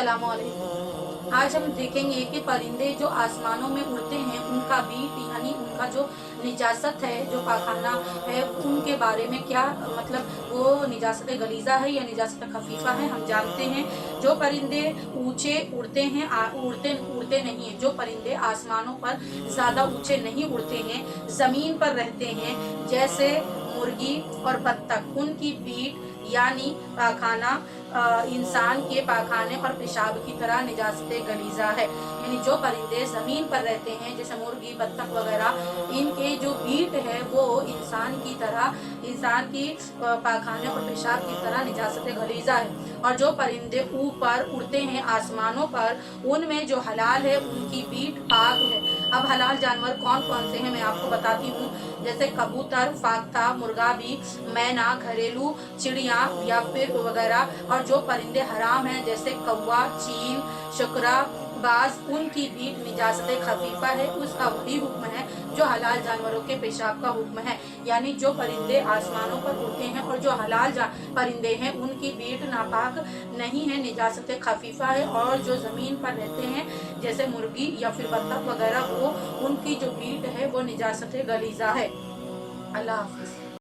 अस्सलाम वालेकुम। आज हम देखेंगे कि परिंदे जो आसमानों में उड़ते हैं उनका बीट यानी उनका जो निजासत है, जो पाखाना है, उनके बारे में क्या मतलब वो निजासत गलीज़ा है या निजासत खफीफ़ा है, हम जानते हैं। जो परिंदे ऊंचे उड़ते हैं उड़ते उड़ते नहीं हैं, जो परिंदे आसमानों पर ज़्यादा ऊंचे नहीं उड़ते हैं, ज़मीन पर रहते हैं, जैसे मुर्गी और बत्तख, उनकी बीट यानी पाखाना इंसान के पाखाने और पेशाब की तरह निजासत गलीज़ा है। यानी जो परिंदे ज़मीन पर रहते हैं जैसे मुर्गी बत्तख वगैरह, इनके जो बीट है वो इंसान की तरह, इंसान की पाखाने और पेशाब की तरह निजासत गलीज़ा है। और जो परिंदे ऊपर उड़ते हैं आसमानों पर, उनमें जो हलाल है उनकी बीट पाक है। अब हलाल जानवर कौन कौन से हैं मैं आपको बताती हूँ। जैसे कबूतर, फाख्ता, मुर्गा भी, मैना, घरेलू चिड़िया या फिर वगैरह। और जो परिंदे हराम हैं जैसे कौवा, चील, शुक्रा, बाज, उनकी बीट निजासत खफीफा है, उसका वही हुक्म है जो हलाल जानवरों के पेशाब का हुक्म है। यानी जो परिंदे आसमानों पर उड़ते हैं और जो हलाल परिंदे हैं उनकी बीट नापाक नहीं है, निजासत खफीफा है। और जो ज़मीन पर रहते हैं जैसे मुर्गी या फिर बत्तख वगैरह, वो उनकी जो बीट है वो निजासत गलीज़ा है। अल्लाह हाफ़िज़।